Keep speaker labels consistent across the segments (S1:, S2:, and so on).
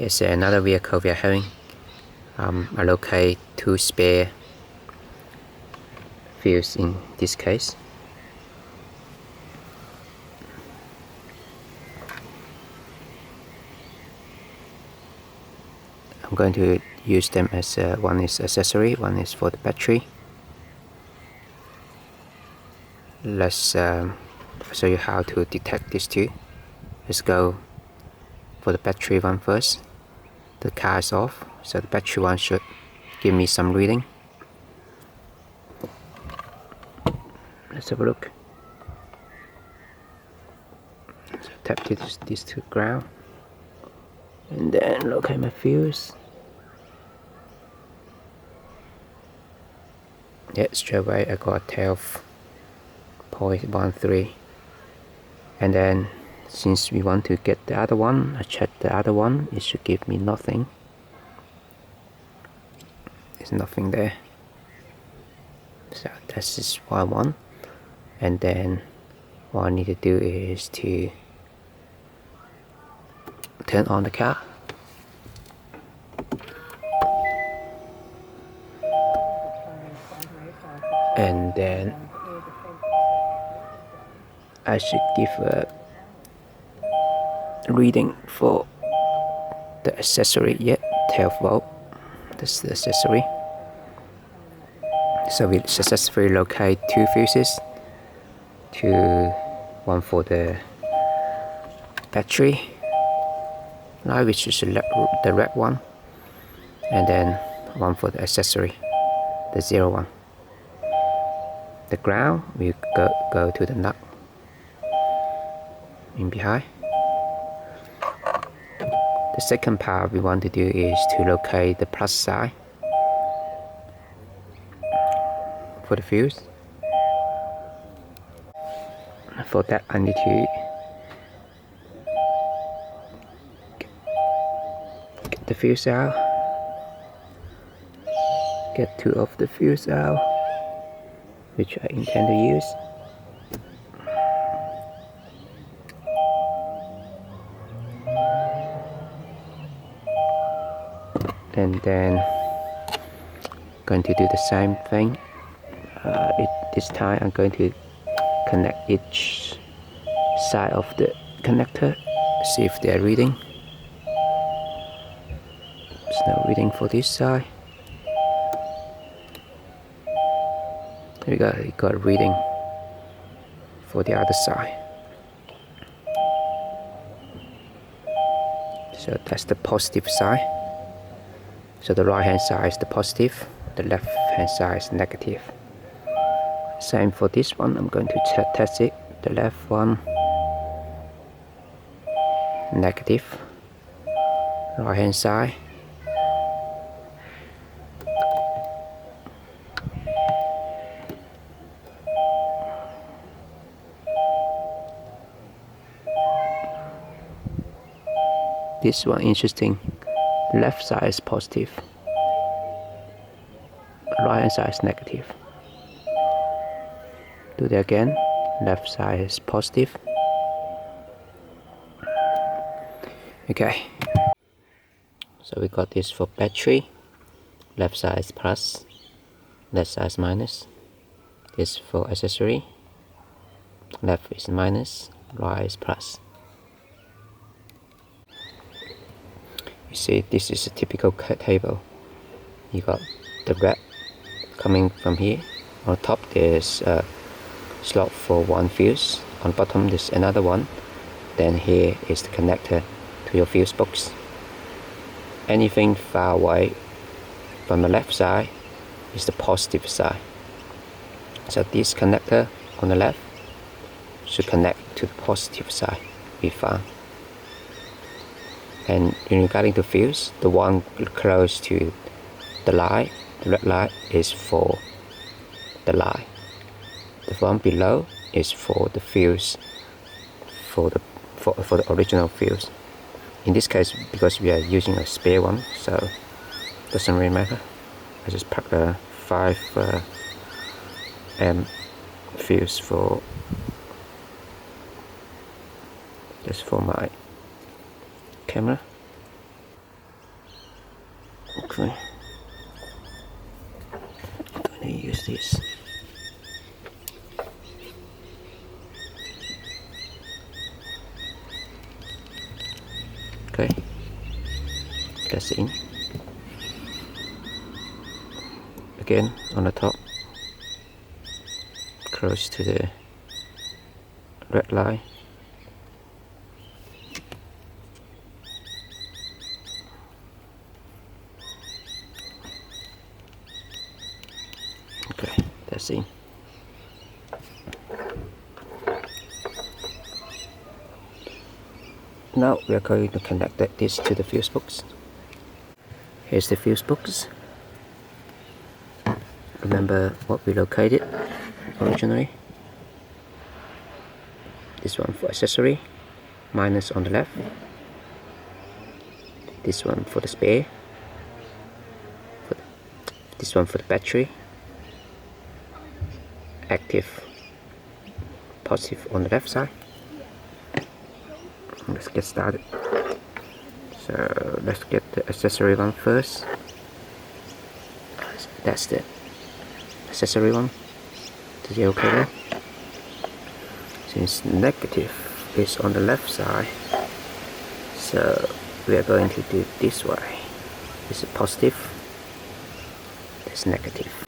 S1: Here's another vehicle we are having. I locate 2 spare fuse in this case. I'm going to use them as one is accessory, one is for the battery. Let's show you how to detect these two. Let's go for the battery one first. The car is off, so the battery one should give me some reading. Let's have a look. So tap this to ground, and then look at my fuse. Yeah, straight away I got 12.13, and then since we want to get the other one, I checked the other one. It should give me nothing. There's nothing there. So this is what I want. And then what I need to do is to turn on the car. And then I should give a reading for the accessory. Yeah, 12 volt. That's the accessory. So we successfully locate 2 fuses. One for the battery light, which is the red one, and then one for the accessory, the 0 one. The ground, we go to the nut in behind. The second part we want to do is to locate the plus side for the fuse. For that I need to get the fuse out, get 2 of the fuse out, which I intend to use. And then going to do the same thing. This time I'm going to connect each side of the connector, see if they're reading. There's no reading for this side. There we go, we got a reading for the other side. So that's the positive side. So the right hand side is the positive, the left hand side is negative. Same for this one, I'm going to test it. The left one, negative. Right hand side, this one interesting. Left side is positive, right hand side is negative. Do that again. Left side is positive. Okay, so we got this for battery. Left side is plus, left side is minus. This for accessory. Left is minus, right is plus. You see, this is a typical cable. You got the red coming from here. On top there's a slot for 1 fuse. On bottom there's another one. Then here is the connector to your fuse box. Anything far away from the left side is the positive side. So this connector on the left should connect to the positive side we found. And in regarding to fuse, the one close to the light, the red light, is for the light. The one below is for the fuse, for the original fuse. In this case, because we are using a spare one, so it doesn't really matter. I just pack a 5 amp fuse for just for my camera. Okay, I'm going to use this. Okay, that's in. Again on the top, close to the red line. Okay, that's in. Now we are going to connect this to the fuse box. Here's the fuse box. Remember what we located originally? This one for accessory, minus on the left. This one for the spare. This one for the battery. Active, positive on the left side. Let's get started. So let's get the accessory one first. That's the accessory one. Is it okay now? Since negative is on the left side, so we are going to do this way. This is positive, this is negative.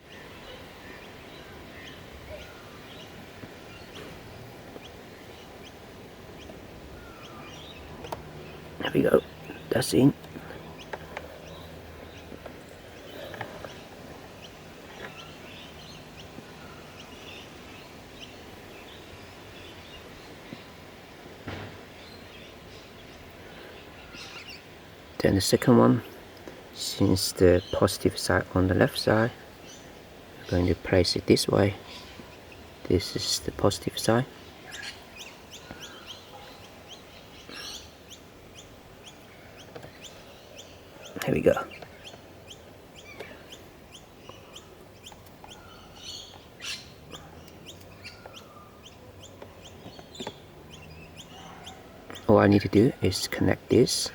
S1: There we go, that's in. Then the second one, since the positive side on the left side, we're going to place it this way. This is the positive side. Here we go. All I need to do is connect this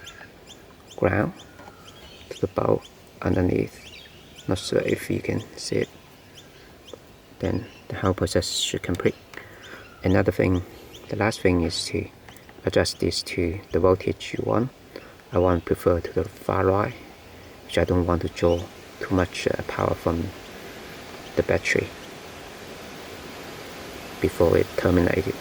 S1: ground to the bulb underneath. Not sure if you can see it. Then the whole process should complete. Another thing, the last thing is to adjust this to the voltage you want. I want to prefer to the far right, which I don't want to draw too much power from the battery before it terminated.